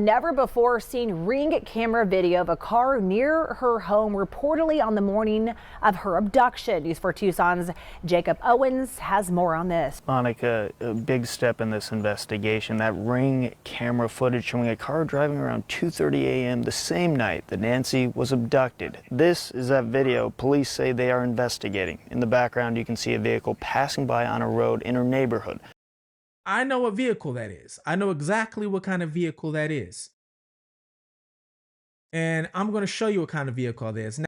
never before seen Ring camera video of a car near her home reportedly on the morning of her abduction. News 4 Tucson's Jacob Owens has more on this. Monica, a big step in this investigation, that Ring camera footage showing a car driving around 2:30 a.m. the same night that Nancy was abducted. This is that video police say they are investigating. In the background, you can see a vehicle passing by on a road in her neighborhood. I know what vehicle that is. I know exactly what kind of vehicle that is. And I'm going to show you what kind of vehicle it is. Now,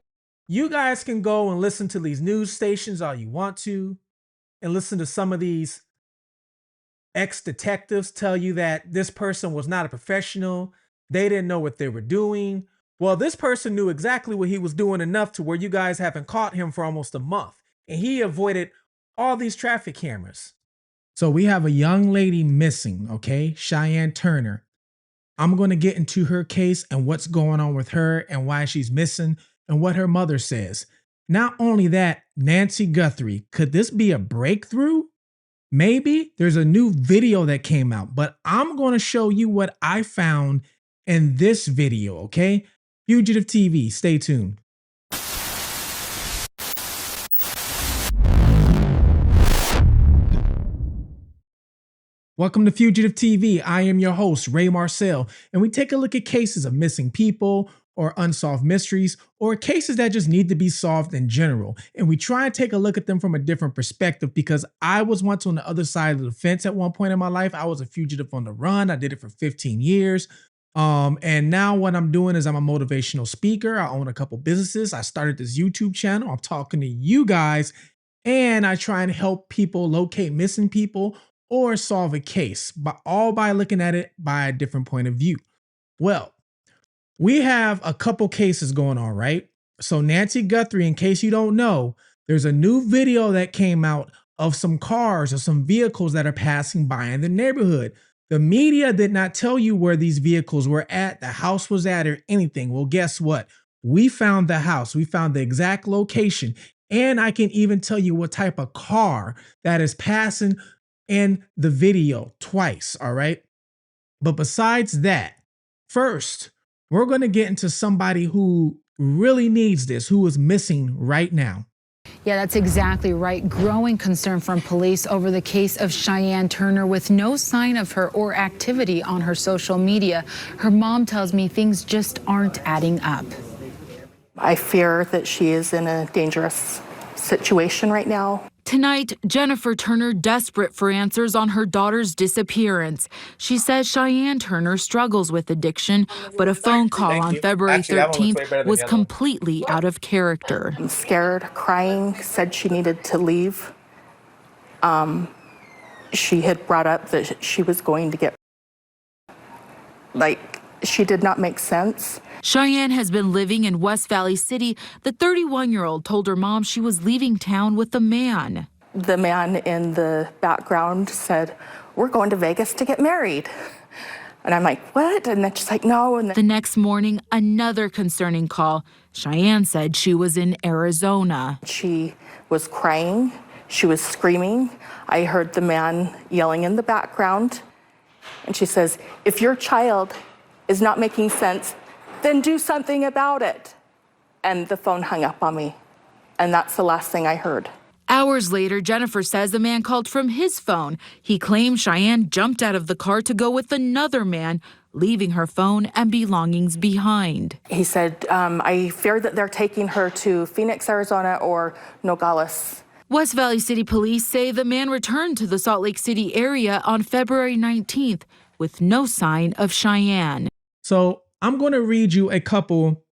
you guys can go and listen to these news stations all you want to, and listen to some of these ex-detectives tell you that this person was not a professional. They didn't know what they were doing. Well, this person knew exactly what he was doing enough to where you guys haven't caught him for almost a month. And he avoided all these traffic cameras. So we have a young lady missing, okay? Shianne Turner. I'm going to get into her case and what's going on with her and why she's missing and what her mother says. Not only that, Nancy Guthrie, could this be a breakthrough? Maybe. There's a new video that came out, but I'm going to show you what I found in this video, okay? Fugitive TV, stay tuned. Welcome to Fugitive TV. I am your host, Ray Marcel, and we take a look at cases of missing people or unsolved mysteries or cases that just need to be solved in general. And we try and take a look at them from a different perspective because I was once on the other side of the fence at one point in my life. I was a fugitive on the run. I did it for 15 years. And now what I'm doing is I'm a motivational speaker. I own a couple businesses. I started this YouTube channel. I'm talking to you guys, and I try and help people locate missing people or solve a case, but all by looking at it by a different point of view. Well, we have a couple cases going on, right? So Nancy Guthrie, in case you don't know, there's a new video that came out of some cars or some vehicles that are passing by in the neighborhood. The media did not tell you where these vehicles were at, the house was at, or anything. Well, guess what? We found the house. We found the exact location. And I can even tell you what type of car that is passing in the video twice, all right? But besides that, first, we're going to get into somebody who really needs this, who is missing right now. Yeah, that's exactly right. Growing concern from police over the case of Shianne Turner with no sign of her or activity on her social media. Her mom tells me things just aren't adding up. I fear that she is in a dangerous situation right now. Tonight, Jennifer Turner desperate for answers on her daughter's disappearance. She says Shianne Turner struggles with addiction, but a phone call on February 13th was completely out of character. I'm scared, crying, said she needed to leave. She had brought up that she was going to get, she did not make sense. Cheyenne has been living in West Valley City. The 31-year-old told her mom she was leaving town with a man. The man in the background said, "We're going to Vegas to get married." And I'm like, "What?" And then she's like, "No." And the next morning, another concerning call. Cheyenne said she was in Arizona. She was crying. She was screaming. I heard the man yelling in the background. And she says, "If your child is not making sense, then do something about it." And the phone hung up on me. And that's the last thing I heard. Hours later, Jennifer says the man called from his phone. He claimed Cheyenne jumped out of the car to go with another man, leaving her phone and belongings behind. He said, "I fear that they're taking her to Phoenix, Arizona or Nogales." West Valley City Police say the man returned to the Salt Lake City area on February 19th with no sign of Cheyenne. So I'm going to read you a couple.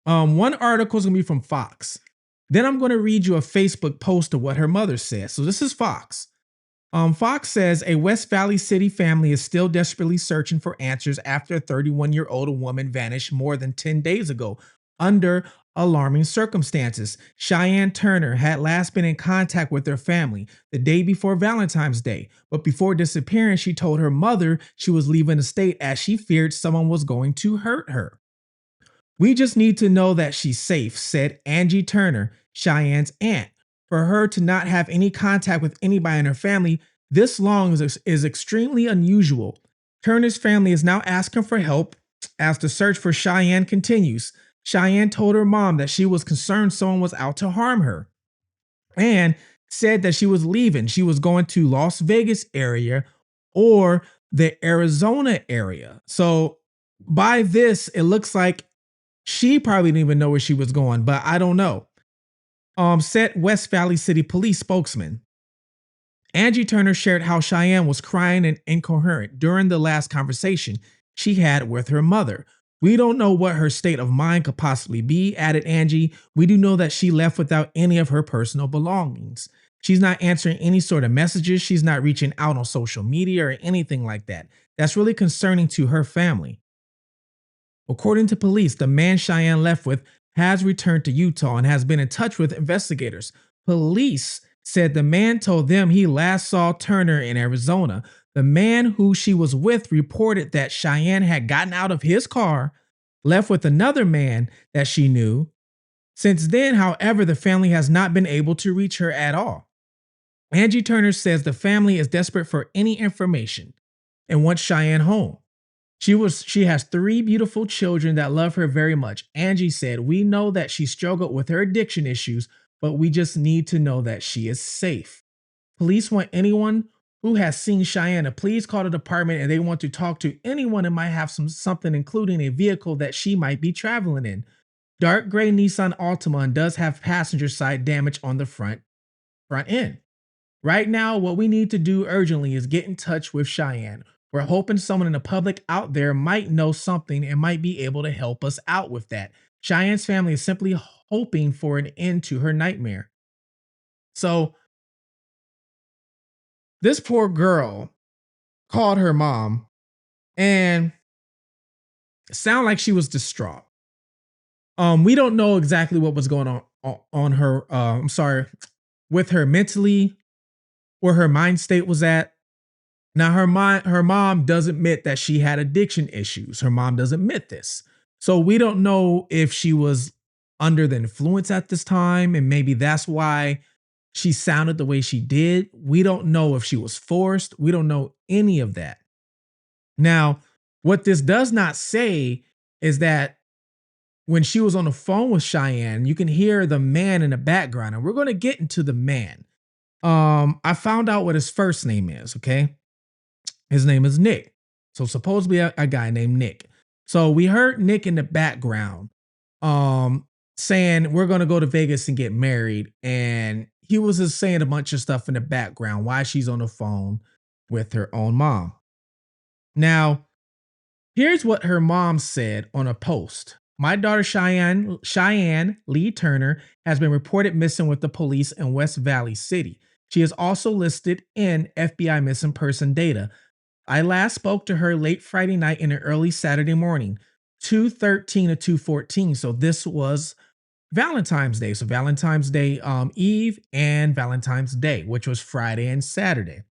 One article is going to be from Fox. Then I'm going to read you a Facebook post of what her mother says. So this is Fox. Fox says a West Valley City family is still desperately searching for answers after a 31-year-old woman vanished more than 10 days ago under alarming circumstances. Shianne Turner had last been in contact with her family the day before Valentine's Day, but before disappearing, she told her mother she was leaving the state as she feared someone was going to hurt her. "We just need to know that she's safe," said Angie Turner, Cheyenne's aunt. For her to not have any contact with anybody in her family this long is extremely unusual. Turner's family is now asking for help as the search for Cheyenne continues. Cheyenne told her mom that she was concerned someone was out to harm her and said that she was leaving. She was going to Las Vegas area or the Arizona area. So by this, it looks like she probably didn't even know where she was going, but I don't know. Said West Valley City Police spokesman. Angie Turner shared how Cheyenne was crying and incoherent during the last conversation she had with her mother. We don't know what her state of mind could possibly be, added Angie. We do know that she left without any of her personal belongings. She's not answering any sort of messages. She's not reaching out on social media or anything like that. That's really concerning to her family. According to police, the man Cheyenne left with has returned to Utah and has been in touch with investigators. Police said the man told them he last saw Turner in Arizona. The man who she was with reported that Cheyenne had gotten out of his car, left with another man that she knew. Since then, however, the family has not been able to reach her at all. Angie Turner says the family is desperate for any information and wants Cheyenne home. She has 3 beautiful children that love her very much. Angie said, "We know that she struggled with her addiction issues, but we just need to know that she is safe." Police want anyone who has seen Cheyenne to please call the department, and they want to talk to anyone that might have something, including a vehicle that she might be traveling in. Dark gray Nissan Altima and does have passenger side damage on the front end. Right now, what we need to do urgently is get in touch with Cheyenne. We're hoping someone in the public out there might know something and might be able to help us out with that. Cheyenne's family is simply hoping for an end to her nightmare. So this poor girl called her mom and it sounded like she was distraught. We don't know exactly what was going on her, with her mentally, where her mind state was at. Now, her mom does admit that she had addiction issues. Her mom does admit this. So we don't know if she was under the influence at this time, and maybe that's why she sounded the way she did. We don't know if she was forced. We don't know any of that. Now, what this does not say is that when she was on the phone with Cheyenne, you can hear the man in the background, and we're going to get into the man. I found out what his first name is, okay? His name is Nick. So supposedly a guy named Nick. So we heard Nick in the background saying, "We're going to go to Vegas and get married." And he was just saying a bunch of stuff in the background while she's on the phone with her own mom. Now, here's what her mom said on a post. "My daughter Shianne Lee Turner has been reported missing with the police in West Valley City. She is also listed in FBI missing person data. I last spoke to her late Friday night and early Saturday morning, 2:13 to 2:14. So this was Valentine's Day. So Valentine's Day Eve and Valentine's Day, which was Friday and Saturday.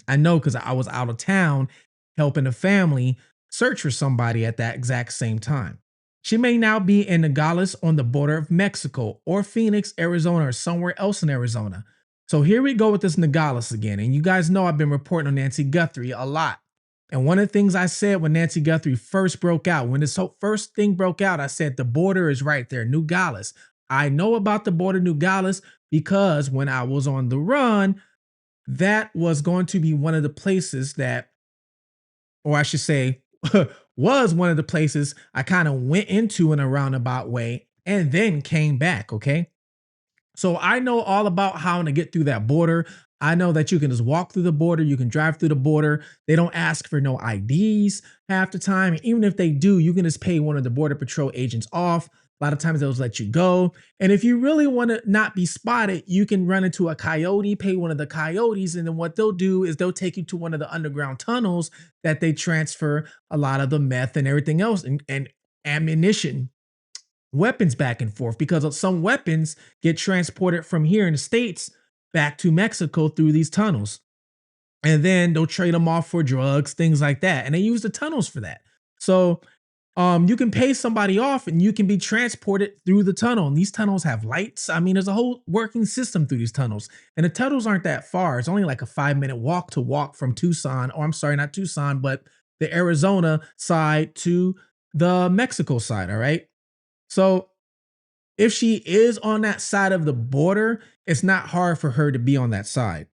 I know because I was out of town helping a family search for somebody at that exact same time. She may now be in Nogales on the border of Mexico or Phoenix, Arizona, or somewhere else in Arizona." So here we go with this Nogales again. And you guys know I've been reporting on Nancy Guthrie a lot. And one of the things I said when Nancy Guthrie first broke out, when this whole first thing broke out, I said the border is right there, Nogales. I know about the border Nogales because when I was on the run, that was going to be one of the places that, or I should say, was one of the places I kind of went into in a roundabout way and then came back, okay? So I know all about how to get through that border. I know that you can just walk through the border. You can drive through the border. They don't ask for no IDs half the time. And even if they do, you can just pay one of the Border Patrol agents off. A lot of times they'll let you go. And if you really want to not be spotted, you can run into a coyote, pay one of the coyotes. And then what they'll do is they'll take you to one of the underground tunnels that they transfer a lot of the meth and everything else and ammunition, weapons back and forth, because some weapons get transported from here in the States back to Mexico through these tunnels. And then they'll trade them off for drugs, things like that. And they use the tunnels for that. So you can pay somebody off and you can be transported through the tunnel. And these tunnels have lights. I mean, there's a whole working system through these tunnels. And the tunnels aren't that far. It's only like a 5-minute walk from Tucson. Or I'm sorry, not Tucson, but the Arizona side to the Mexico side. All right. So if she is on that side of the border, it's not hard for her to be on that side.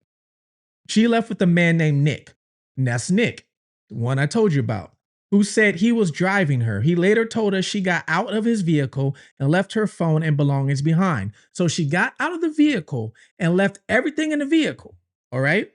She left with a man named Nick. And that's Nick, the one I told you about, who said he was driving her. He later told us she got out of his vehicle and left her phone and belongings behind. So she got out of the vehicle and left everything in the vehicle. All right.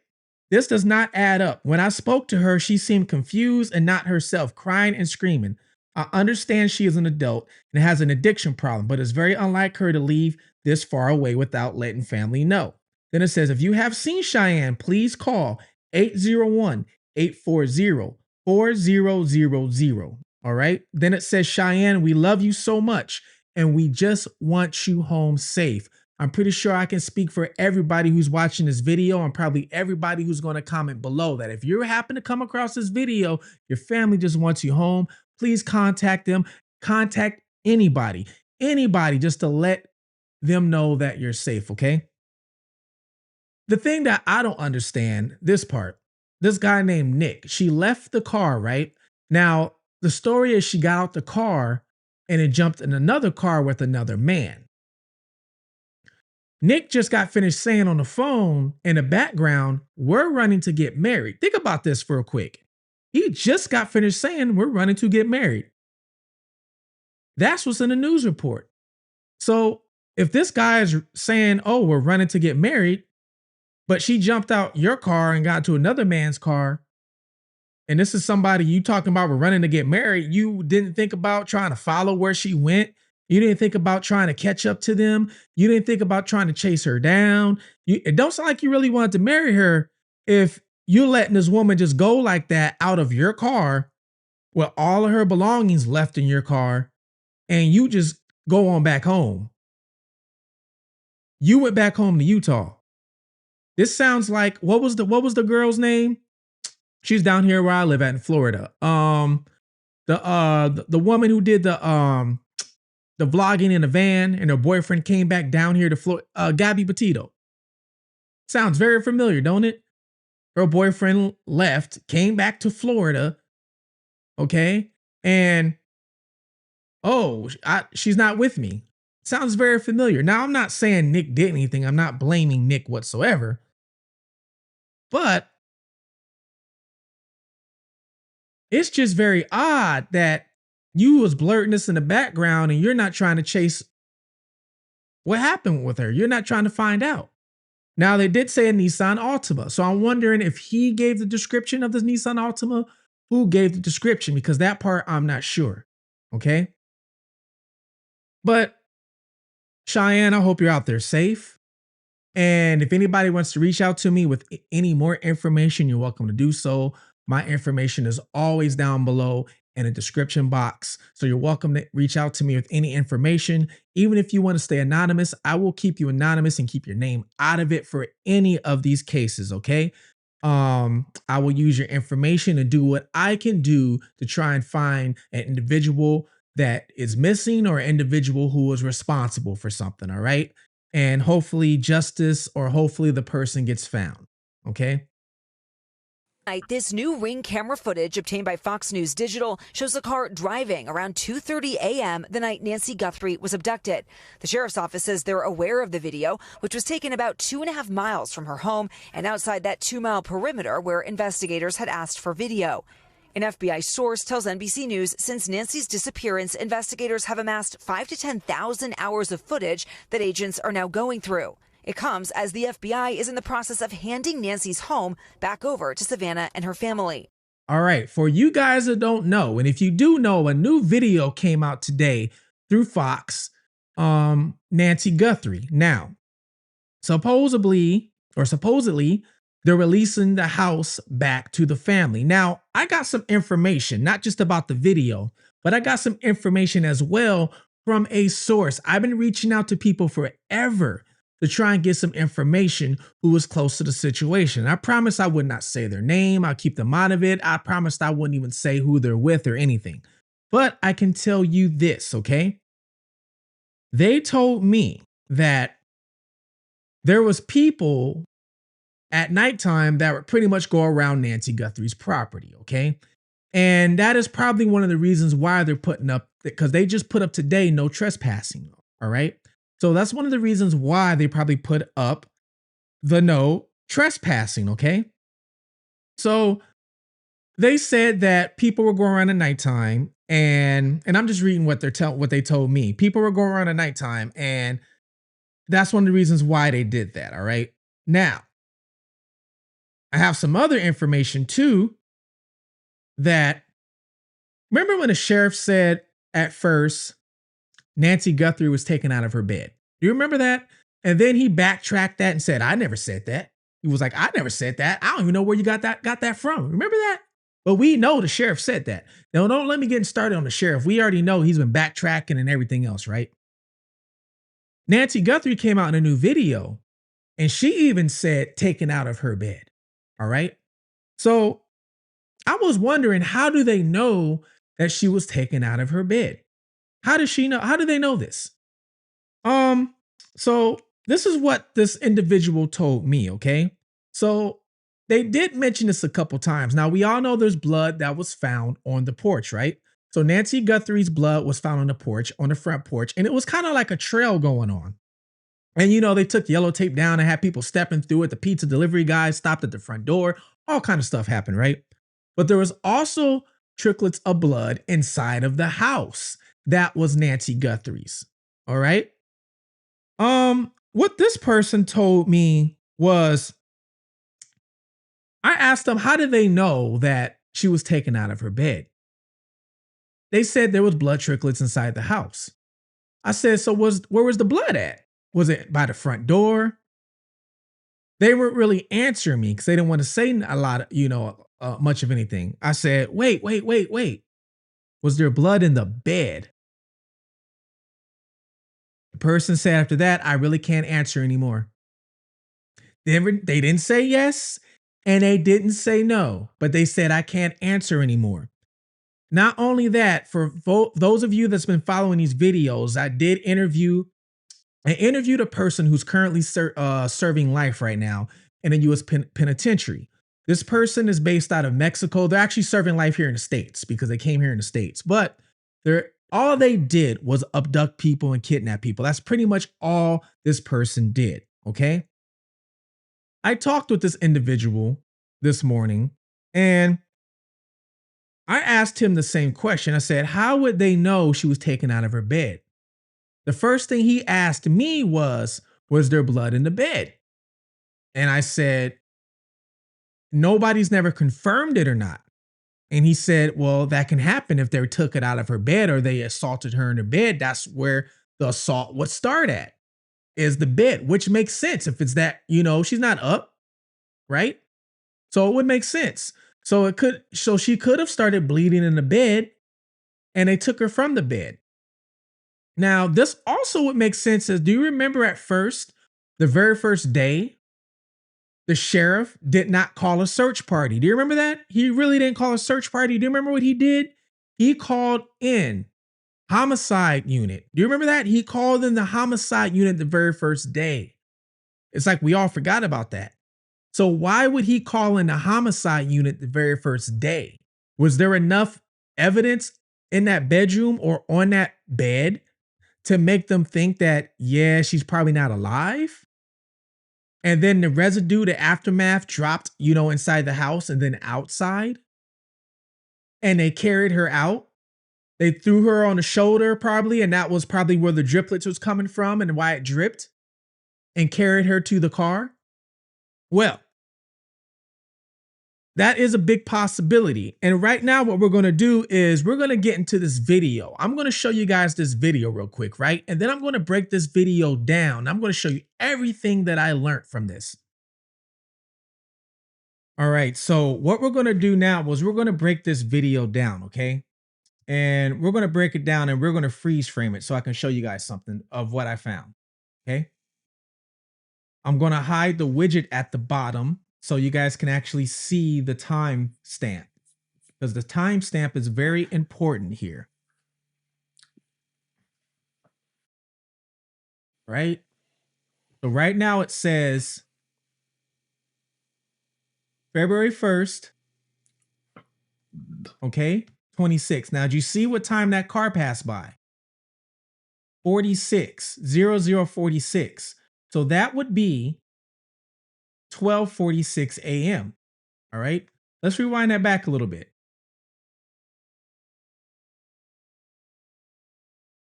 This does not add up. When I spoke to her, she seemed confused and not herself, crying and screaming. I understand she is an adult and has an addiction problem, but it's very unlike her to leave this far away without letting family know. Then it says, if you have seen Cheyenne, please call 801-840-4000. All right. Then it says, Cheyenne, we love you so much and we just want you home safe. I'm pretty sure I can speak for everybody who's watching this video and probably everybody who's going to comment below that. If you happen to come across this video, your family just wants you home, please contact them. Contact anybody just to let them know that you're safe. Okay. The thing that I don't understand, this part, this guy named Nick, she left the car, right? Now, the story is she got out the car and it jumped in another car with another man. Nick just got finished saying on the phone in the background, we're running to get married. Think about this real quick. He just got finished saying we're running to get married. That's what's in the news report. So if this guy is saying, oh, we're running to get married, but she jumped out your car and got to another man's car, and this is somebody you talking about we're running to get married, you didn't think about trying to follow where she went. You didn't think about trying to catch up to them. You didn't think about trying to chase her down. It don't sound like you really wanted to marry her if you're letting this woman just go like that out of your car with all of her belongings left in your car, and you just go on back home. You went back home to Utah. This sounds like, what was the girl's name? She's down here where I live at in Florida. The woman who did the vlogging in a van and her boyfriend came back down here to Florida, Gabby Petito. Sounds very familiar, don't it? Her boyfriend left, came back to Florida. Okay. And she's not with me. Sounds very familiar. Now, I'm not saying Nick did anything. I'm not blaming Nick whatsoever. But it's just very odd that you was blurting this in the background and you're not trying to chase what happened with her. You're not trying to find out. Now, they did say a Nissan Altima. So I'm wondering if he gave the description of the Nissan Altima, who gave the description, because that part I'm not sure. Okay. But Cheyenne, I hope you're out there safe. And if anybody wants to reach out to me with any more information, you're welcome to do so. My information is always down below in the description box. So you're welcome to reach out to me with any information. Even if you want to stay anonymous, I will keep you anonymous and keep your name out of it for any of these cases. Okay. I will use your information and do what I can do to try and find an individual that is missing or an individual who is responsible for something. All right. And hopefully justice, or hopefully the person gets found. Okay. This new Ring camera footage obtained by Fox News Digital shows the car driving around 2:30 a.m. the night Nancy Guthrie was abducted. The sheriff's office says they're aware of the video, which was taken about 2.5 miles from her home and outside that 2-mile perimeter where investigators had asked for video. An FBI source tells NBC News since Nancy's disappearance, investigators have amassed 5,000 to 10,000 hours of footage that agents are now going through. It comes as the FBI is in the process of handing Nancy's home back over to Savannah and her family. All right, for you guys that don't know, and if you do know, a new video came out today through Fox, Nancy Guthrie. Now, supposedly, they're releasing the house back to the family. Now, I got some information, not just about the video, but I got some information as well from a source. I've been reaching out to people forever to try and get some information who was close to the situation. I promised I would not say their name. I'll keep them out of it. I promised I wouldn't even say who they're with or anything. But I can tell you this, okay? They told me that there was people at nighttime that would pretty much go around Nancy Guthrie's property, okay? And that is probably one of the reasons why they're putting up, because they just put up today no trespassing. All right. So that's one of the reasons why they probably put up the no trespassing. Okay. So they said that people were going around at nighttime, and I'm just reading what what they told me. People were going around at nighttime, and that's one of the reasons why they did that. All right. Now, I have some other information too that, remember when the sheriff said at first Nancy Guthrie was taken out of her bed? Do you remember that? And then he backtracked that and said, I never said that. He was like, I never said that. I don't even know where you got that from. Remember that? But we know the sheriff said that. Now, don't let me get started on the sheriff. We already know he's been backtracking and everything else, right? Nancy Guthrie came out in a new video, and she even said taken out of her bed. All right. So I was wondering, how do they know that she was taken out of her bed? How does she know? How do they know this? So this is what this individual told me, okay? So they did mention this a couple times. Now, we all know there's blood that was found on the porch, right? So Nancy Guthrie's blood was found on the porch, on the front porch, and it was kind of like a trail going on. And they took yellow tape down and had people stepping through it. The pizza delivery guy stopped at the front door. All kind of stuff happened, right? But there was also tricklets of blood inside of the house. That was Nancy Guthrie's. All right. What this person told me was, I asked them, how did they know that she was taken out of her bed? They said there was blood tricklets inside the house. I said, so where was the blood at? Was it by the front door? They weren't really answering me because they didn't want to say a lot of, much of anything. I said, wait. Was there blood in the bed? The person said after that, I really can't answer anymore. They didn't say yes, and they didn't say no, but they said, I can't answer anymore. Not only that, for those of you that's been following these videos, I interviewed a person who's currently serving life right now in a U.S. penitentiary. This person is based out of Mexico. They're actually serving life here in the States because they came here in the States. But all they did was abduct people and kidnap people. That's pretty much all this person did, okay? I talked with this individual this morning, and I asked him the same question. I said, how would they know she was taken out of her bed? The first thing he asked me was there blood in the bed? And I said, nobody's never confirmed it or not. And he said, well, that can happen if they took it out of her bed or they assaulted her in her bed. That's where the assault would start at, is the bed, which makes sense if it's that, she's not up, right? So it would make sense. So she could have started bleeding in the bed and they took her from the bed. Now, this also would make sense as, do you remember at first, the very first day, the sheriff did not call a search party? Do you remember that? He really didn't call a search party. Do you remember what he did? He called in homicide unit. Do you remember that? He called in the homicide unit the very first day. It's like we all forgot about that. So why would he call in the homicide unit the very first day? Was there enough evidence in that bedroom or on that bed to make them think that, yeah, she's probably not alive? And then the residue, the aftermath dropped, inside the house and then outside. And they carried her out. They threw her on the shoulder probably, and that was probably where the driplets was coming from and why it dripped, and carried her to the car. Well, that is a big possibility. And right now, what we're going to do is we're going to get into this video. I'm going to show you guys this video real quick, right? And then I'm going to break this video down. I'm going to show you everything that I learned from this. All right. So what we're going to do now is we're going to break this video down, okay? And we're going to break it down and we're going to freeze frame it so I can show you guys something of what I found, okay? I'm going to hide the widget at the bottom so you guys can actually see the time stamp, because the time stamp is very important here. Right? So right now it says February 1st, Okay, 26. Now, did you see what time that car passed by? 46, 0046. So that would be 12:46 a.m. All right, let's rewind that back a little bit.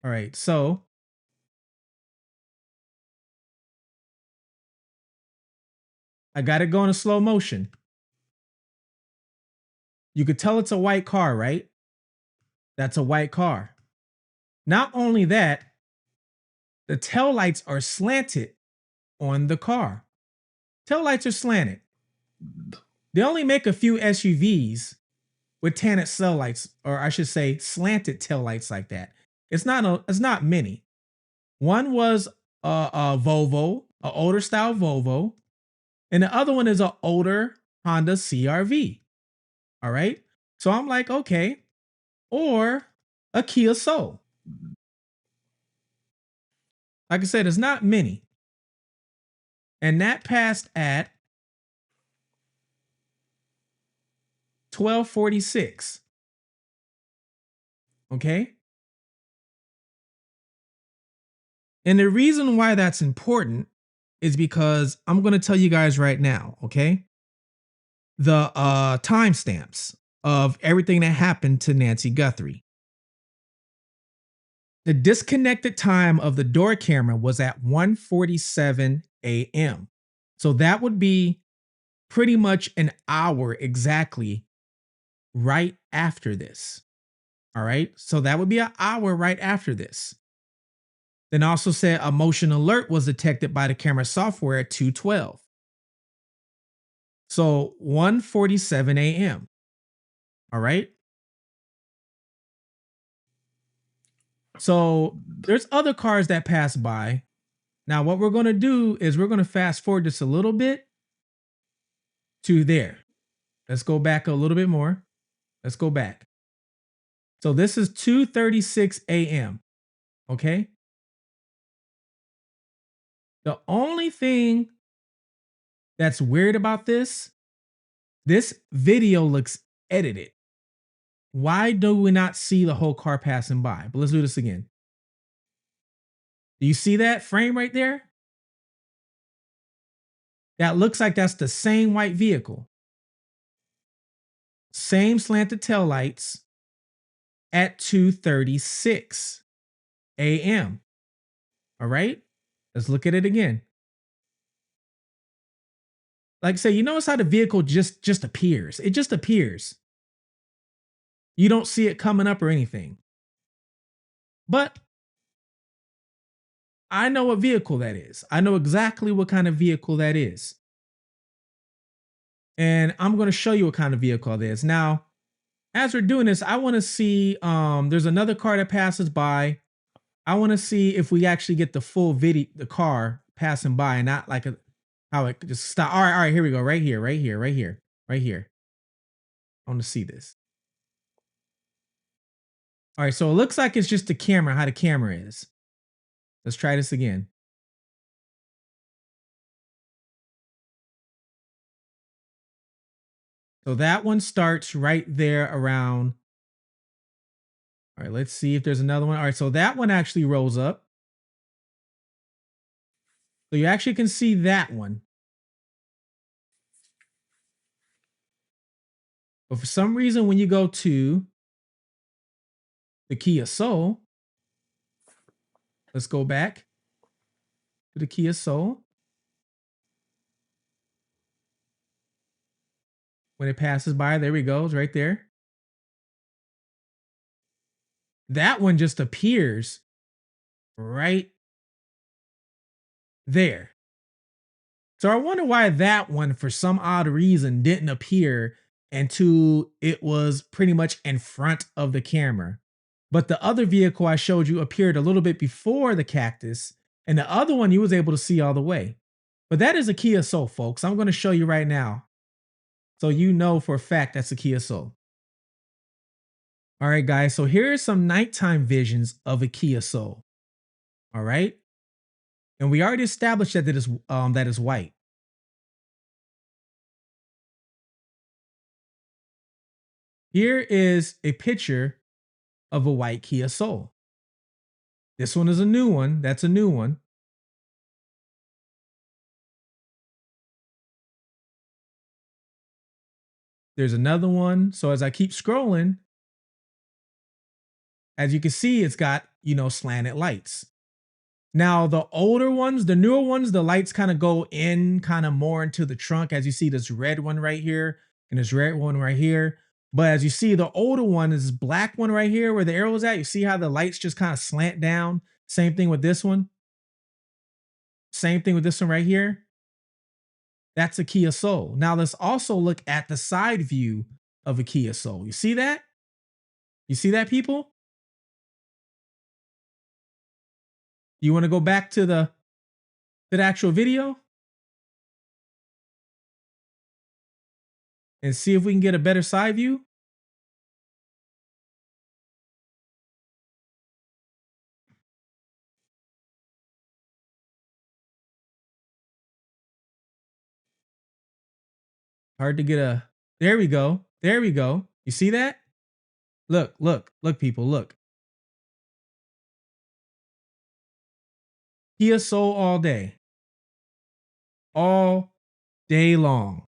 All right, so I got it going in slow motion. You could tell it's a white car, right? That's a white car. Not only that, the tail lights are slanted on the car. Tail lights are slanted. They only make a few SUVs with tinted tail lights, or I should say slanted tail lights like that. It's not many. One was a Volvo, an older style Volvo, and the other one is an older Honda CRV. All right. So I'm like, okay, or a Kia Soul. Like I said, it's not many. And that passed at 12:46. Okay. And the reason why that's important is because I'm going to tell you guys right now, okay? The timestamps of everything that happened to Nancy Guthrie. The disconnected time of the door camera was at 1:47 a.m. So that would be pretty much an hour exactly right after this. All right. So that would be an hour right after this. Then also said a motion alert was detected by the camera software at 2:12. So 1:47 a.m. All right. So there's other cars that pass by. Now, what we're going to do is we're going to fast forward just a little bit to there. Let's go back a little bit more. Let's go back. So this is 2:36 a.m. Okay. The only thing that's weird about this video looks edited. Why do we not see the whole car passing by? But let's do this again. Do you see that frame right there? That looks like that's the same white vehicle. Same slanted taillights at 2:36 a.m. All right? Let's look at it again. Like I say, you notice how the vehicle just appears. It just appears. You don't see it coming up or anything. But I know what vehicle that is. I know exactly what kind of vehicle that is. And I'm going to show you what kind of vehicle it is. Now, as we're doing this, I want to see, there's another car that passes by. I want to see if we actually get the full video, the car passing by, and not like how it just stop. All right, here we go. Right here. I want to see this. All right, so it looks like it's just the camera, how the camera is. Let's try this again. So that one starts right there around. All right, let's see if there's another one. All right, so that one actually rolls up. So you actually can see that one. But for some reason, when you go to the Kia Soul, let's go back to the Kia Soul. When it passes by, there we go, it's right there. That one just appears right there. So I wonder why that one, for some odd reason, didn't appear until it was pretty much in front of the camera. But the other vehicle I showed you appeared a little bit before the cactus, and the other one you was able to see all the way. But that is a Kia Soul, folks. I'm going to show you right now, so you know for a fact that's a Kia Soul. All right, guys. So here are some nighttime visions of a Kia Soul. All right, and we already established that that is white. Here is a picture of a white Kia Soul. This one is a new one. That's a new one. There's another one. So as I keep scrolling, as you can see, it's got, slanted lights. Now, the older ones, the newer ones, the lights kind of go in kind of more into the trunk. As you see, this red one right here and this red one right here. But as you see, the older one is this black one right here where the arrow is at. You see how the lights just kind of slant down. Same thing with this one. Same thing with this one right here. That's a Kia Soul. Now let's also look at the side view of a Kia Soul. You see that? You see that, people? You want to go back to the actual video and see if we can get a better side view? Hard to get a, there we go. There we go. You see that? Look, people, look. Kia Soul all day. All day long.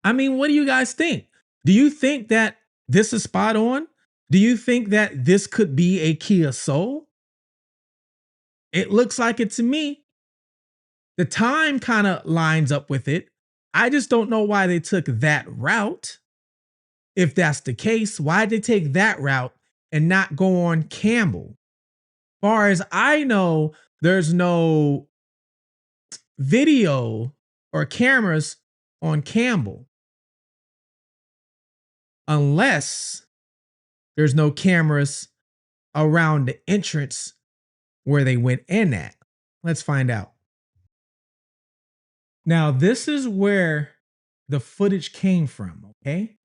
I mean, what do you guys think? Do you think that this is spot on? Do you think that this could be a Kia Soul? It looks like it to me. The time kind of lines up with it. I just don't know why they took that route. If that's the case, why did they take that route and not go on Campbell? Far as I know, there's no video or cameras on Campbell. Unless there's no cameras around the entrance where they went in at. Let's find out. Now, this is where the footage came from, okay?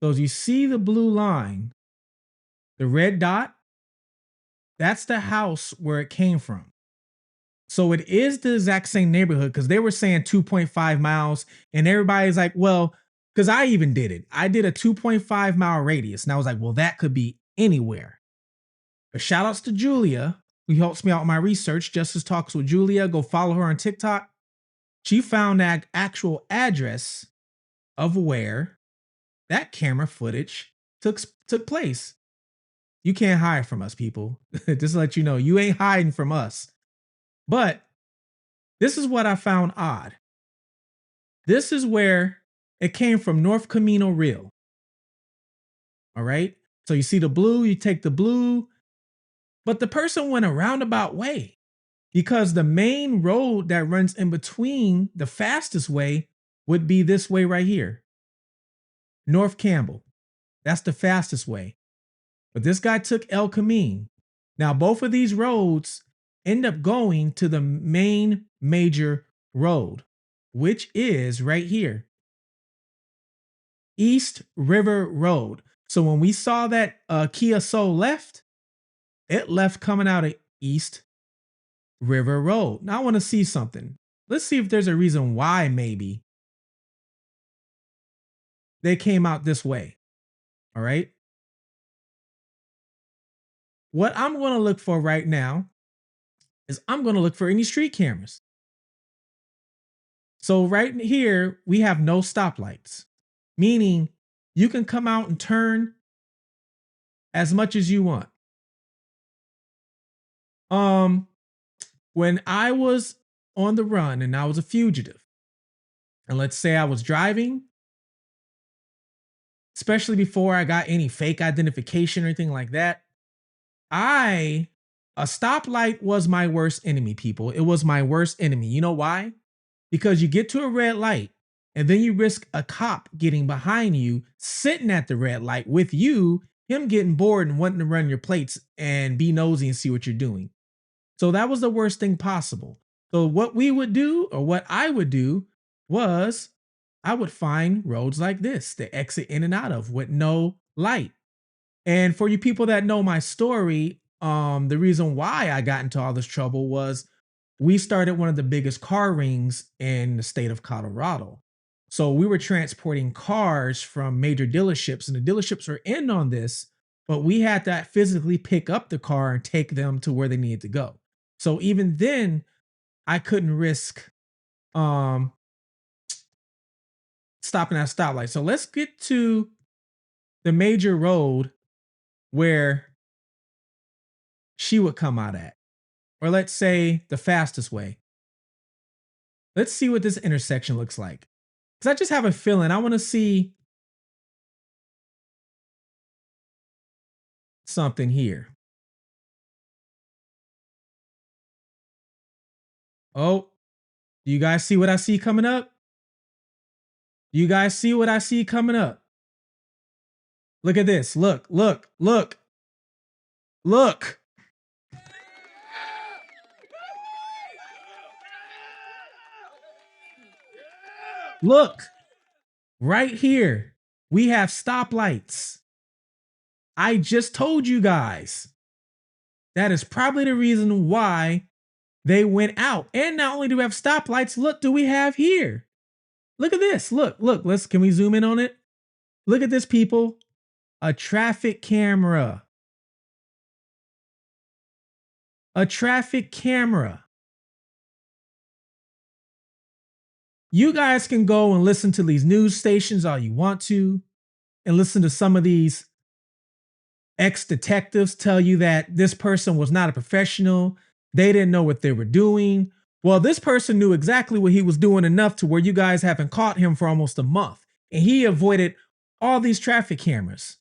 So as you see the blue line, the red dot, that's the house where it came from. So it is the exact same neighborhood because they were saying 2.5 miles and everybody's like, well, because I even did it. I did a 2.5 mile radius and I was like, well, that could be anywhere. But shout outs to Julia, who helps me out with my research. Justice Talks with Julia. Go follow her on TikTok. She found that actual address of where that camera footage took place. You can't hide from us, people. Just to let you know, you ain't hiding from us. But this is what I found odd. This is where it came from, North Camino Real. All right. So you see the blue, you take the blue, but the person went a roundabout way because the main road that runs in between, the fastest way would be this way right here. North Campbell. That's the fastest way. But this guy took El Camino. Now, both of these roads end up going to the main major road, which is right here. East River Road. So when we saw that Kia Soul left, it left coming out of East River Road. Now I want to see something. Let's see if there's a reason why maybe they came out this way. All right. What I'm going to look for right now is I'm going to look for any street cameras. So right here, we have no stoplights, meaning you can come out and turn as much as you want. When I was on the run and I was a fugitive, and let's say I was driving, especially before I got any fake identification or anything like that, a stoplight was my worst enemy, people. It was my worst enemy. You know why? Because you get to a red light and then you risk a cop getting behind you, sitting at the red light with you, him getting bored and wanting to run your plates and be nosy and see what you're doing. So that was the worst thing possible. So what we would do, or what I would do, was I would find roads like this to exit in and out of with no light. And for you people that know my story, the reason why I got into all this trouble was we started one of the biggest car rings in the state of Colorado. So we were transporting cars from major dealerships, and the dealerships were in on this, but we had to physically pick up the car and take them to where they needed to go. So even then, I couldn't risk um stopping at a stoplight. So let's get to the major road where she would come out at, or let's say the fastest way. Let's see what this intersection looks like. Because I just have a feeling I want to see something here. Oh, do you guys see what I see coming up? Do you guys see what I see coming up? Look at this. Look, look, look, look. Look, right here. We have stoplights. I just told you guys. That is probably the reason why they went out. And not only do we have stoplights, look, do we have here? Look at this. Look, look, can we zoom in on it? Look at this, people. A traffic camera. A traffic camera. You guys can go and listen to these news stations all you want to, and listen to some of these ex-detectives tell you that this person was not a professional. They didn't know what they were doing. Well, this person knew exactly what he was doing, enough to where you guys haven't caught him for almost a month. And he avoided all these traffic cameras,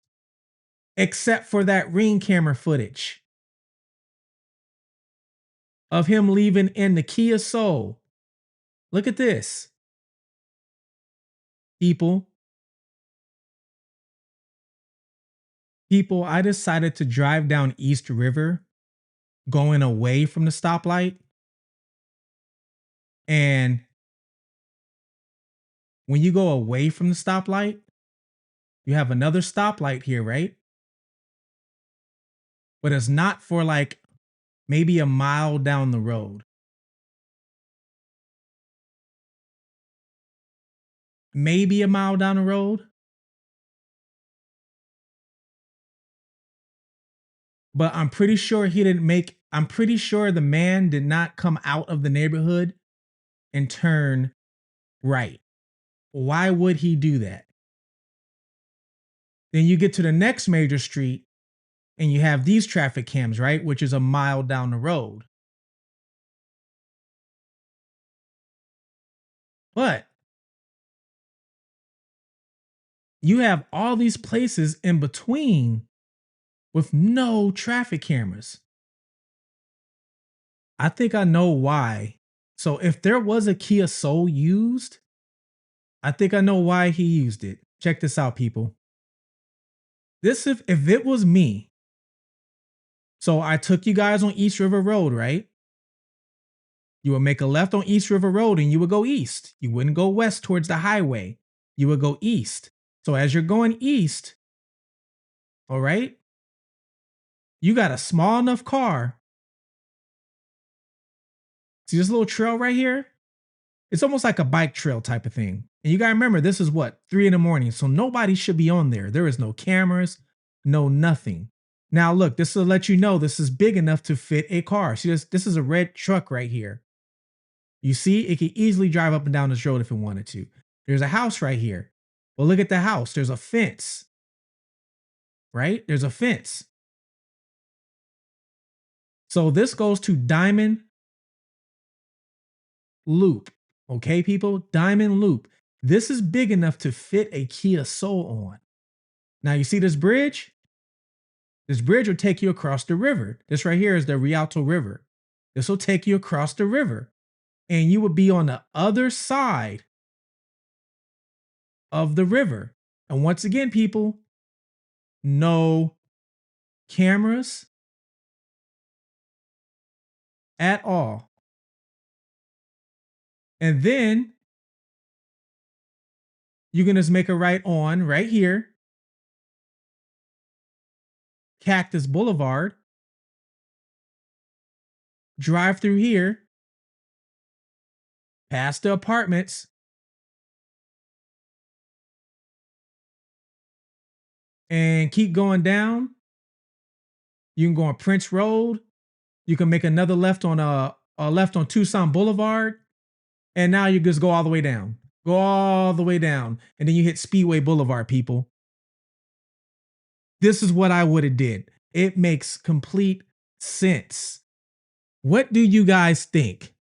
except for that Ring camera footage of him leaving in the Kia Soul. Look at this. People, I decided to drive down East River going away from the stoplight. And when you go away from the stoplight, you have another stoplight here, right? But it's not for like maybe a mile down the road. Maybe a mile down the road. But I'm pretty sure I'm pretty sure the man did not come out of the neighborhood and turn right. Why would he do that? Then you get to the next major street and you have these traffic cams, right? Which is a mile down the road. But you have all these places in between with no traffic cameras. I think I know why. So if there was a Kia Soul used, I think I know why he used it. Check this out, people. This if it was me. So I took you guys on East River Road, right? You would make a left on East River Road and you would go east. You wouldn't go west towards the highway. You would go east. So as you're going east, all right, you got a small enough car. See this little trail right here? It's almost like a bike trail type of thing. And you got to remember, this is what, 3 a.m. So nobody should be on there. There is no cameras, no nothing. Now look, this will let you know this is big enough to fit a car. See, this is a red truck right here. You see, it could easily drive up and down this road if it wanted to. There's a house right here. Well, look at the house. There's a fence, right? There's a fence. So this goes to Diamond Loop. Okay, people? Diamond Loop. This is big enough to fit a Kia Soul on. Now, you see this bridge? This bridge will take you across the river. This right here is the Rialto River. This will take you across the river. And you would be on the other side of the river. And once again, people, no cameras at all. And then you can just make a right on right here, Cactus Boulevard, drive through here, past the apartments, and keep going down. You can go on Prince Road. You can make another left on a left on Tucson Boulevard, and now you just go all the way down. Go all the way down, and then you hit Speedway Boulevard, people. This is what I would have did. It makes complete sense. What do you guys think?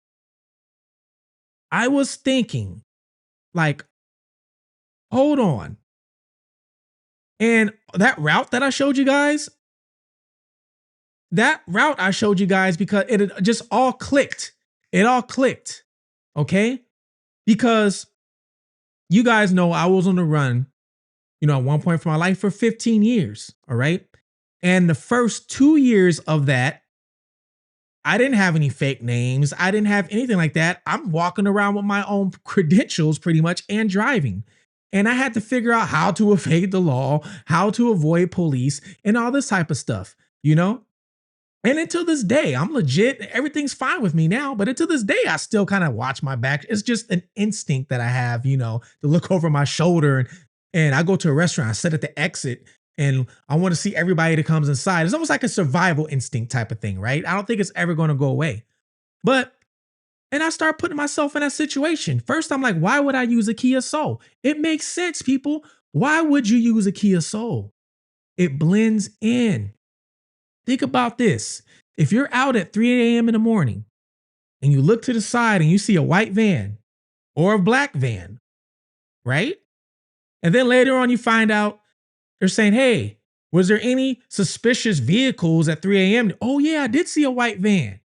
I was thinking, like, hold on. And that route that I showed you guys, because it just all clicked. It all clicked. Okay? Because you guys know I was on the run, at one point for my life for 15 years. All right. And the first 2 years of that, I didn't have any fake names. I didn't have anything like that. I'm walking around with my own credentials pretty much and driving. And I had to figure out how to evade the law, how to avoid police, and all this type of stuff, And until this day, I'm legit. Everything's fine with me now. But until this day, I still kind of watch my back. It's just an instinct that I have, to look over my shoulder. And I go to a restaurant, I sit at the exit, and I want to see everybody that comes inside. It's almost like a survival instinct type of thing, right? I don't think it's ever going to go away. And I start putting myself in that situation. First, I'm like, why would I use a Kia Soul? It makes sense, people. Why would you use a Kia Soul? It blends in. Think about this. If you're out at 3 a.m. in the morning and you look to the side and you see a white van or a black van, right? And then later on you find out they're saying, hey, was there any suspicious vehicles at 3 a.m.? Oh yeah, I did see a white van.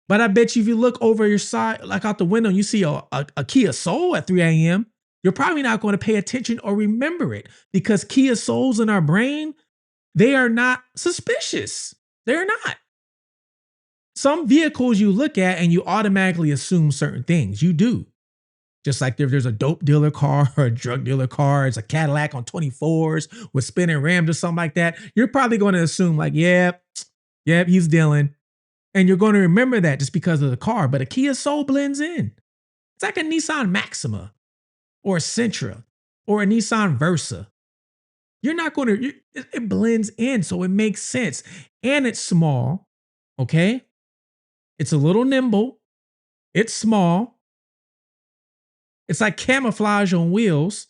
But I bet you if you look over your side, like out the window, and you see a Kia Soul at 3 a.m., you're probably not going to pay attention or remember it because Kia Souls in our brain, they are not suspicious. They're not. Some vehicles you look at and you automatically assume certain things. You do. Just like if there's a dope dealer car or a drug dealer car, it's a Cadillac on 24s with spinning rims or something like that, you're probably going to assume like, yep, he's dealing. And you're going to remember that just because of the car. But a Kia Soul blends in. It's like a Nissan Maxima or a Sentra or a Nissan Versa. You're not going to, it blends in. So it makes sense. And it's small. Okay. It's a little nimble. It's small. It's like camouflage on wheels.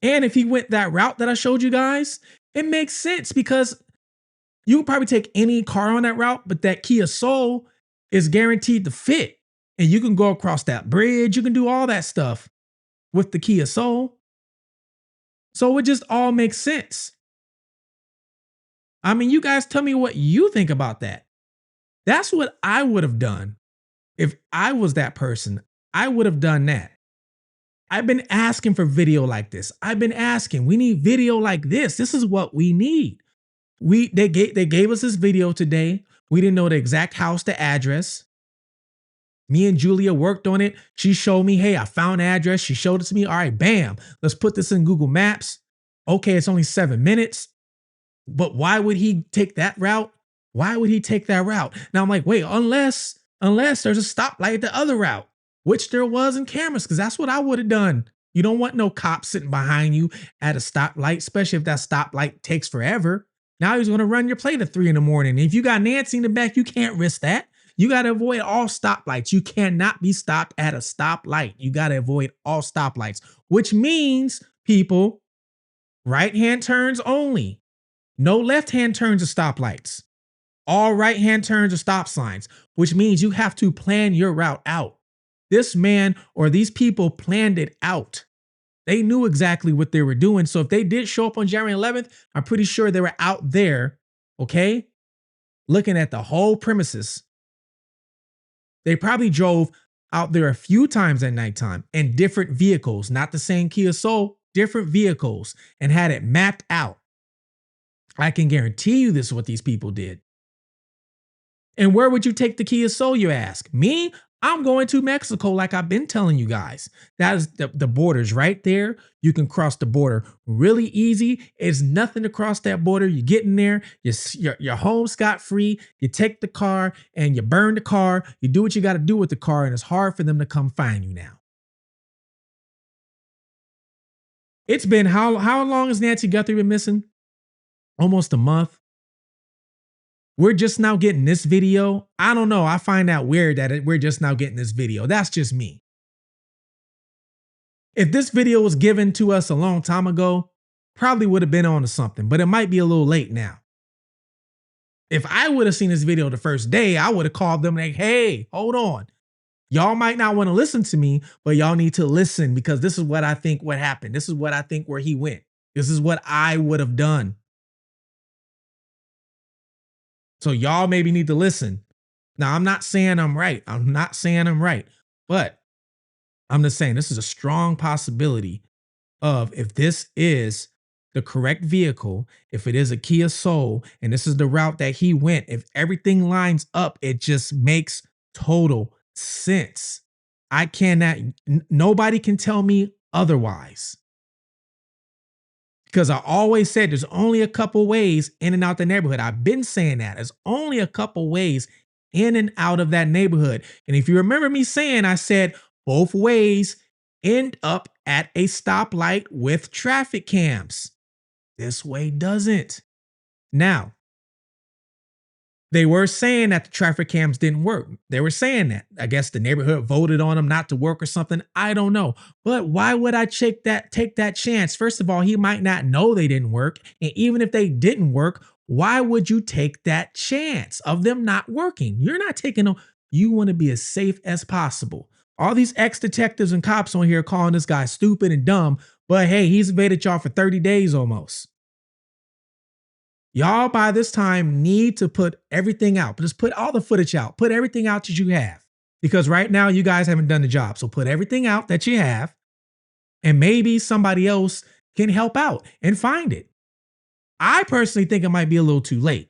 And if he went that route that I showed you guys, it makes sense because you can probably take any car on that route, but that Kia Soul is guaranteed to fit. And you can go across that bridge. You can do all that stuff with the Kia Soul. So it just all makes sense. I mean, you guys tell me what you think about that. That's what I would have done. If I was that person, I would have done that. I've been asking for video like this. I've been asking, we need video like this. This is what we need. They gave us this video today. We didn't know the exact house, the address. Me and Julia worked on it. She showed me, hey, I found the address. She showed it to me. All right, bam. Let's put this in Google Maps. Okay, it's only 7 minutes. But why would he take that route? Why would he take that route? Now I'm like, wait, unless there's a stoplight the other route, which there was in cameras, because that's what I would have done. You don't want no cop sitting behind you at a stoplight, especially if that stoplight takes forever. Now he's going to run your plate at 3 a.m. If you got Nancy in the back, you can't risk that. You got to avoid all stoplights. You cannot be stopped at a stoplight. You got to avoid all stoplights, which means, people, right-hand turns only. No left-hand turns or stoplights. All right-hand turns or stop signs, which means you have to plan your route out. This man or these people planned it out. They knew exactly what they were doing. So if they did show up on January 11th, I'm pretty sure they were out there, okay, looking at the whole premises. They probably drove out there a few times at nighttime in different vehicles, not the same Kia Soul, different vehicles, and had it mapped out. I can guarantee you this is what these people did. And where would you take the Kia Soul, you ask? Me? I'm going to Mexico like I've been telling you guys. That is the border's right there. You can cross the border really easy. It's nothing to cross that border. You get in there, you're home scot-free. You take the car and you burn the car. You do what you got to do with the car, and it's hard for them to come find you now. It's been how long has Nancy Guthrie been missing? almost a month. We're just now getting this video. I don't know. I find that weird that we're just now getting this video. That's just me. If this video was given to us a long time ago, probably would have been on to something, but it might be a little late now. If I would have seen this video the first day, I would have called them like, hey, hold on. Y'all might not want to listen to me, but y'all need to listen because this is what I think what happened. This is what I think where he went. This is what I would have done. So y'all maybe need to listen. Now, I'm not saying I'm right. I'm not saying I'm right, but I'm just saying this is a strong possibility of if this is the correct vehicle, if it is a Kia Soul, and this is the route that he went, if everything lines up, it just makes total sense. I cannot, nobody can tell me otherwise. Because I always said there's only a couple ways in and out the neighborhood. I've been saying that. There's only a couple ways in and out of that neighborhood. And if you remember me saying, I said both ways end up at a stoplight with traffic cams. This way doesn't. Now, they were saying that the traffic cams didn't work. They were saying that. I guess the neighborhood voted on them not to work or something. I don't know. But why would I take that chance? First of all, he might not know they didn't work. And even if they didn't work, why would you take that chance of them not working? You're not taking them. You want to be as safe as possible. All these ex-detectives and cops on here calling this guy stupid and dumb. But hey, he's evaded y'all for 30 days almost. Y'all by this time need to put everything out. Just put all the footage out. Put everything out that you have. Because right now you guys haven't done the job. So put everything out that you have. And maybe somebody else can help out and find it. I personally think it might be a little too late.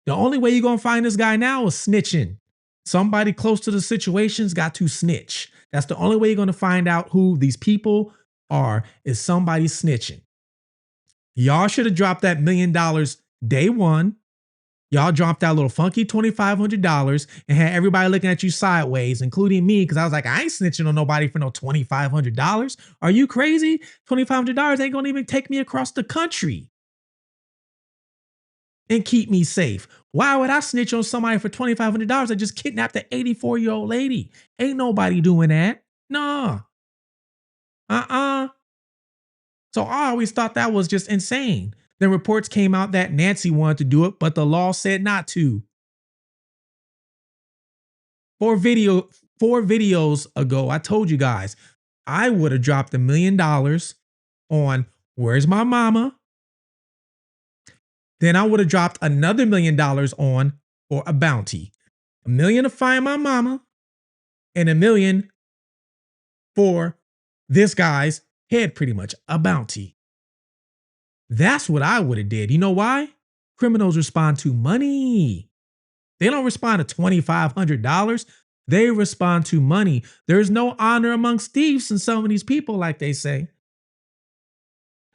The only way you're going to find this guy now is snitching. Somebody close to the situation's got to snitch. That's the only way you're going to find out who these people are, is somebody snitching. Y'all should have dropped that $1 million day one. Y'all dropped that little funky $2,500 and had everybody looking at you sideways, including me, because I was like, I ain't snitching on nobody for no $2,500. Are you crazy? $2,500 ain't gonna even take me across the country and keep me safe. Why would I snitch on somebody for $2,500 that just kidnapped an 84-year-old lady? Ain't nobody doing that. Nah. So I always thought that was just insane. Then reports came out that Nancy wanted to do it, but the law said not to. 4 videos ago, I told you guys, I would have dropped $1 million on Where's My Mama? Then I would have dropped another $1 million on for a bounty. $1 million to find my mama and $1 million for this guy's head, pretty much a bounty. That's what I would have did. You know why? Criminals respond to money. They don't respond to $2,500. They respond to money. There's no honor amongst thieves in some of these people, like they say.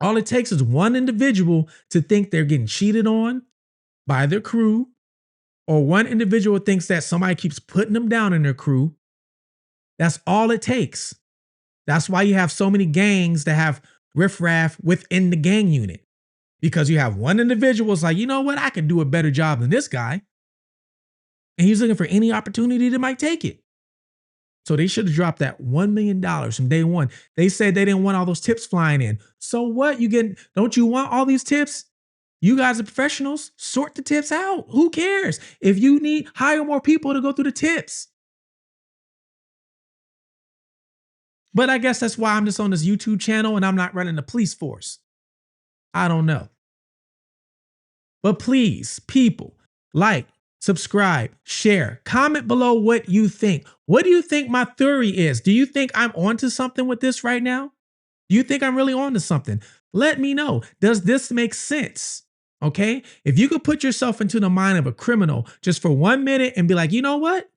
All it takes is one individual to think they're getting cheated on by their crew, or one individual thinks that somebody keeps putting them down in their crew. That's all it takes. That's why you have so many gangs that have riffraff within the gang unit, because you have one individual who's like, you know what, I can do a better job than this guy. And he's looking for any opportunity that might take it. So they should have dropped that $1 million from day one. They said they didn't want all those tips flying in. So what? Don't you want all these tips? You guys are professionals. Sort the tips out. Who cares? If you need, hire more people to go through the tips. But I guess that's why I'm just on this YouTube channel and I'm not running the police force. I don't know. But please, people, like, subscribe, share, comment below what you think. What do you think my theory is? Do you think I'm onto something with this right now? Do you think I'm really onto something? Let me know. Does this make sense? Okay? If you could put yourself into the mind of a criminal just for 1 minute and be like, you know what?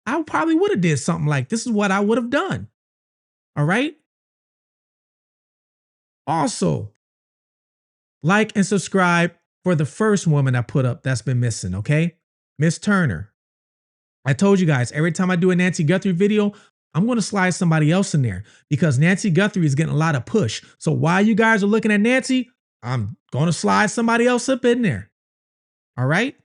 I probably would have did something like this is what I would have done. All right? Also, like and subscribe for the first woman I put up that's been missing, okay? Miss Turner. I told you guys, every time I do a Nancy Guthrie video, I'm going to slide somebody else in there because Nancy Guthrie is getting a lot of push. So while you guys are looking at Nancy, I'm going to slide somebody else up in there. All right.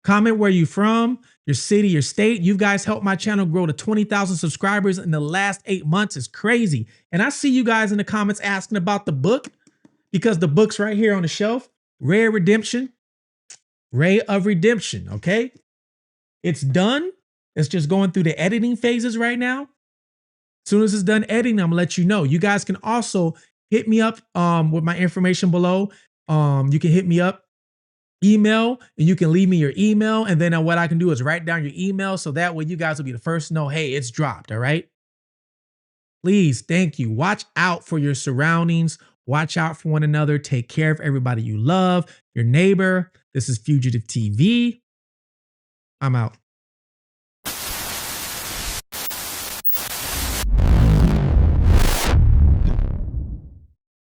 Comment where you from, your city, your state. You guys helped my channel grow to 20,000 subscribers in the last 8 months. It's crazy. And I see you guys in the comments asking about the book, because the book's right here on the shelf. Ray of Redemption. Okay. It's done. It's just going through the editing phases right now. As soon as it's done editing, I'm gonna let you know. You guys can also hit me up with my information below. You can hit me up, email, and you can leave me your email. And then what I can do is write down your email, so that way you guys will be the first to know, hey, it's dropped. All right. Please, thank you. Watch out for your surroundings. Watch out for one another. Take care of everybody you love, your neighbor. This is Fugitive TV. I'm out.